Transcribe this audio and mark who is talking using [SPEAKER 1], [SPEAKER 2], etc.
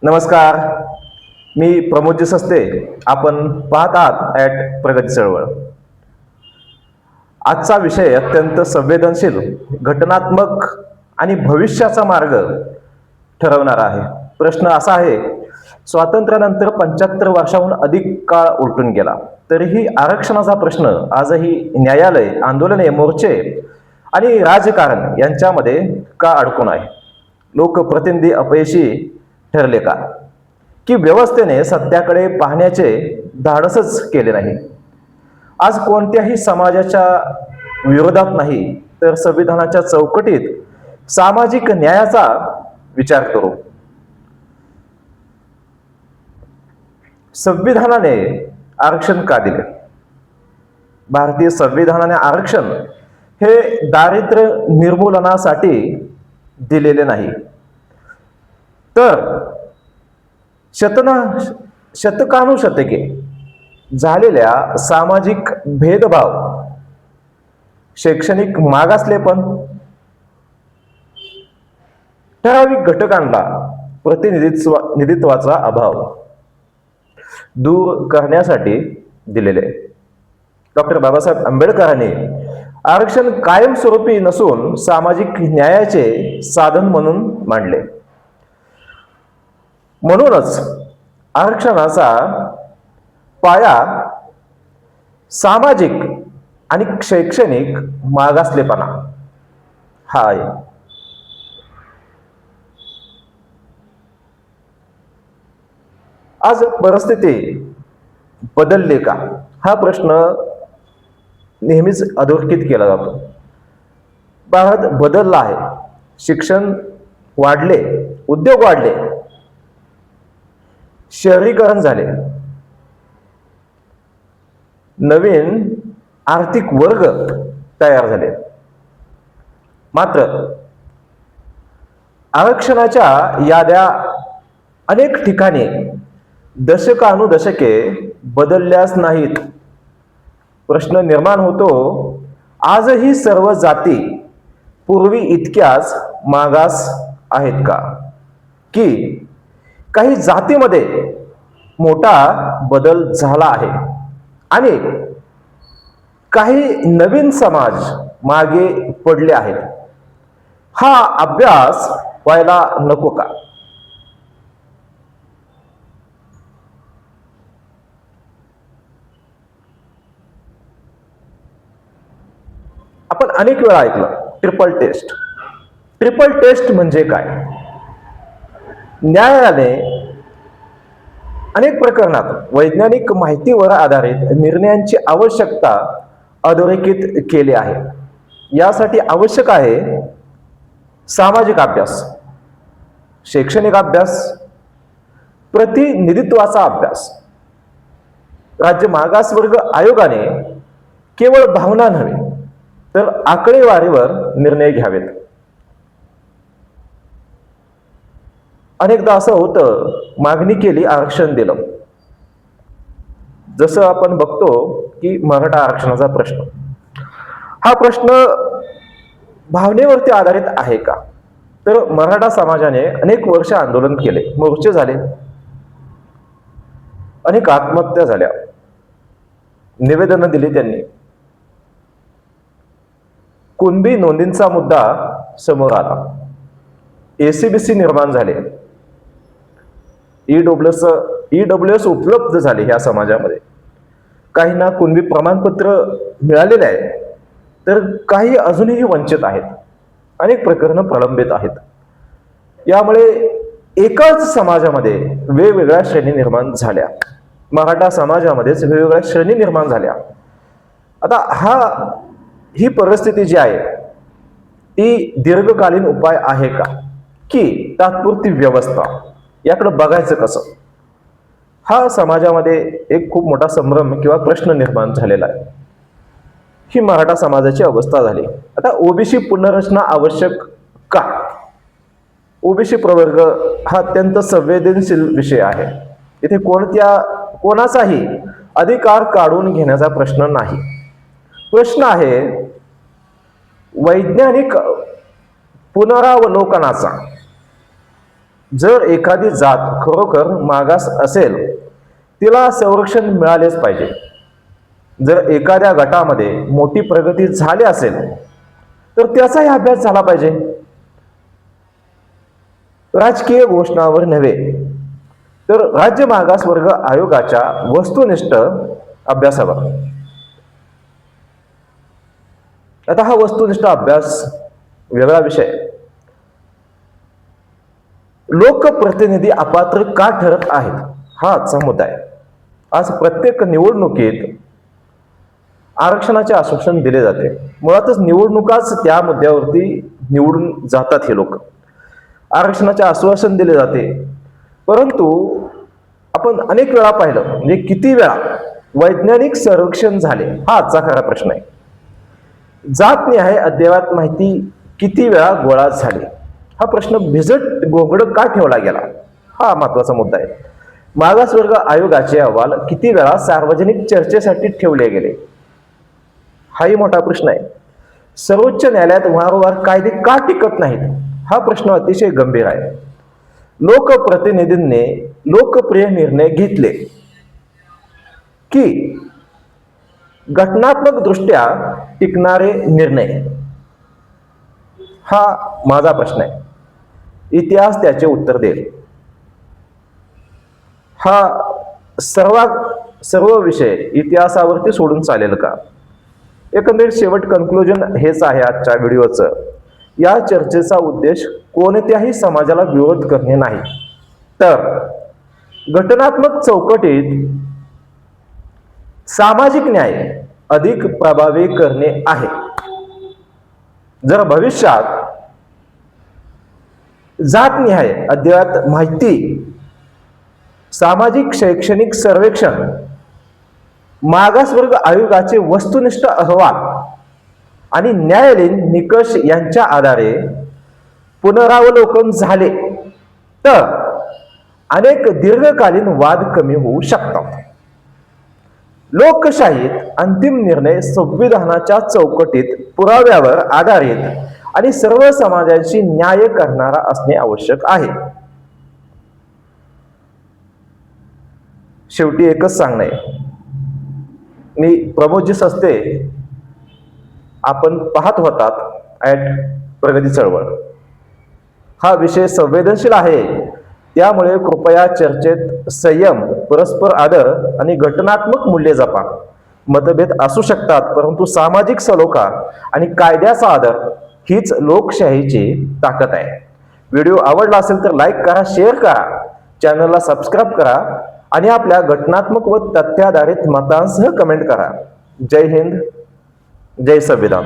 [SPEAKER 1] नमस्कार. मी प्रमोदजी सस्ते. आपण पाहत आहात ॲट प्रगती चळवळ. आजचा विषय अत्यंत संवेदनशील, घटनात्मक आणि भविष्याचा मार्ग ठरवणारा आहे. प्रश्न असा आहे, स्वातंत्र्यानंतर 75 वर्षाहून अधिक काळ उलटून गेला, तरीही आरक्षणाचा प्रश्न आजही न्यायालय, आंदोलने, मोर्चे आणि राजकारण यांच्यामध्ये का अडकून आहे? लोकप्रतिनिधी अपयशी ठरले का, की व्यवस्थेने सत्याकडे पाहण्याचे धाडसच केले नाही? आज कोणत्याही समाजाच्या विरोधात नाही, तर संविधानाच्या चौकटीत सामाजिक न्यायाचा विचार करू. संविधानाने आरक्षण का दिले? भारतीय संविधानाने आरक्षण हे दारिद्र्य निर्मूलनासाठी दिलेले नाही, तर शतकानुशतके झालेल्या सामाजिक भेदभाव, शैक्षणिक मागासलेपण, ठराविक घटकांना प्रतिनिधित्वाचा अभाव दूर करण्यासाठी दिलेले. डॉक्टर बाबासाहेब आंबेडकरांनी आरक्षण कायमस्वरूपी नसून सामाजिक न्यायाचे साधन म्हणून मांडले. म्हणूनच आरक्षणाचा पाया सामाजिक आणि शैक्षणिक मागासलेपणा हा आहे. आज परिस्थिती बदलली का, हा प्रश्न नेहमीच अधोरेखित केला जातो. भारत बदलला आहे. शिक्षण वाढले, उद्योग वाढले, शहरीकरण झाले, नवीन आर्थिक वर्ग तयार झाले. मात्र आरक्षणाच्या याद्या अनेक ठिकाणी दशकानुदशके बदलल्याच नाहीत. प्रश्न निर्माण होतो, आजही सर्व जाती पूर्वी इतक्याच मागास आहेत का, की काही जातीमध्ये मोठा बदल झाला आहे आणि काही नवीन समाज मागे पडले आहेत? हा अभ्यास व्हायला नको का? आपण अनेक वेळा ऐकलं ट्रिपल टेस्ट. ट्रिपल टेस्ट म्हणजे काय? न्यायालयाने अनेक प्रकरणात वैज्ञानिक माहितीवर आधारित निर्णयांची आवश्यकता अधोरेखित केली आहे. यासाठी आवश्यक आहे सामाजिक अभ्यास, शैक्षणिक अभ्यास, प्रतिनिधित्वाचा अभ्यास. राज्य मागासवर्ग आयोगाने केवळ भावना नव्हे, तर आकडेवारीवर निर्णय घ्यावेत. अनेकदा असं होतं, मागणी केली, आरक्षण दिलं. जसं आपण बघतो की मराठा आरक्षणाचा प्रश्न, हा प्रश्न भावनेवरती आधारित आहे का? तर मराठा समाजाने अनेक वर्ष आंदोलन केले, मोर्चे झाले, अनेक आत्महत्या झाल्या, निवेदनं दिली त्यांनी. कुणबी नोंदींचा मुद्दा समोर आला, एसीबीसी निर्माण झाले, ईडब्ल्यूएस उपलब्ध झाले ह्या समाजामध्ये. काहींना कुणबी प्रमाणपत्र मिळालेले आहे, तर काही अजूनही वंचित आहेत. अनेक प्रकरणं प्रलंबित आहेत. यामुळे एकाच समाजामध्ये वेगवेगळ्या श्रेणी निर्माण झाल्या. मराठा समाजामध्येच वेगवेगळ्या श्रेणी निर्माण झाल्या. आता ही परिस्थिती जी आहे ती दीर्घकालीन उपाय आहे का, की तात्पुरती व्यवस्था? याकडे बघायचं कसं, हा समाजामध्ये एक खूप मोठा संभ्रम किंवा प्रश्न निर्माण झालेला आहे. ही मराठा समाजाची अवस्था झाली. आता ओबीसी पुनर्रचना आवश्यक का? ओबीसी प्रवर्ग हा अत्यंत संवेदनशील विषय आहे. इथे कोणाचाही अधिकार काढून घेण्याचा प्रश्न नाही. प्रश्न आहे वैज्ञानिक पुनरावलोकनाचा. जर एखादी जात खरोखर मागास असेल तिला संरक्षण मिळालेच पाहिजे. जर एखाद्या गटामध्ये मोठी प्रगती झाली असेल तर त्याचाही अभ्यास झाला पाहिजे. राजकीय घोषणावर नव्हे तर राज्य मागासवर्ग आयोगाच्या वस्तुनिष्ठ अभ्यासावर. आता हा वस्तुनिष्ठ अभ्यास वेगळा विषय. लोकप्रतिनिधी अपात्र का ठरत आहेत हा आजचा मुद्दा आहे. आज प्रत्येक निवडणुकीत आरक्षणाचे आश्वासन दिले जाते. मुळातच निवडणुकाच त्या मुद्द्यावरती निवडून जातात हे लोक. आरक्षणाचे आश्वासन दिले जाते, परंतु आपण अनेक वेळा पाहिलं, म्हणजे किती वेळा वैज्ञानिक सर्वेक्षण झाले हा आजचा खरा प्रश्न आहे. जातनिहाय अद्ययावत माहिती किती वेळा गोळा झाली हा प्रश्न भिजत गोंगड का ठेवला गेला हा महत्वाचा मुद्दा आहे. मागासवर्ग आयोगाचे अहवाल किती वेळा सार्वजनिक चर्चेसाठी ठेवले गेले हाही मोठा प्रश्न आहे. सर्वोच्च न्यायालयात वारंवार कायदे का टिकत नाहीत हा प्रश्न अतिशय गंभीर आहे. लोकप्रतिनिधींनी लोकप्रिय निर्णय घेतले की घटनात्मक दृष्ट्या टिकणारे निर्णय हा माझा प्रश्न आहे. इतिहास त्याचे उत्तर देईल. हा सर्व विषय इतिहासावरती सोडून चालेल का? एकंदरीत शेवट कन्क्लुजन हेच आहे आजच्या व्हिडिओचं. या चर्चेचा उद्देश कोणत्याही समाजाला विरोध करणे नाही, तर घटनात्मक चौकटीत सामाजिक न्याय अधिक प्रभावी करणे आहे. जर भविष्यात जातनिहाय अद्ययावत माहिती, सामाजिक शैक्षणिक सर्वेक्षण, मागासवर्ग आयोगाचे वस्तुनिष्ठ अहवाल आणि न्यायालयीन निकष यांच्या आधारे पुनरावलोकन झाले तर अनेक दीर्घकालीन वाद कमी होऊ शकतात. लोकशाहीत अंतिम निर्णय संविधानाच्या चौकटीत पुराव्यावर आधारित आणि सर्व समाजाची न्याय करणारा असणे आवश्यक आहे. शेवटी एकच सांगणं आहे. मी प्रमोदजी सस्ते, आपण पाहत होतात प्रगती चळवळ. हा विषय संवेदनशील आहे, त्यामुळे कृपया चर्चेत संयम, परस्पर आदर आणि घटनात्मक मूल्ये जपा. मतभेद असू शकतात, परंतु सामाजिक सलोखा आणि कायद्याचा आदर हीच लोकशाहीची ताकद आहे. व्हिडिओ आवडला असेल तर लाईक करा, शेअर करा, चॅनलला सबस्क्राईब करा आणि आपल्या घटनात्मक व तथ्याधारित मतांसह कमेंट करा. जय हिंद, जय संविधान.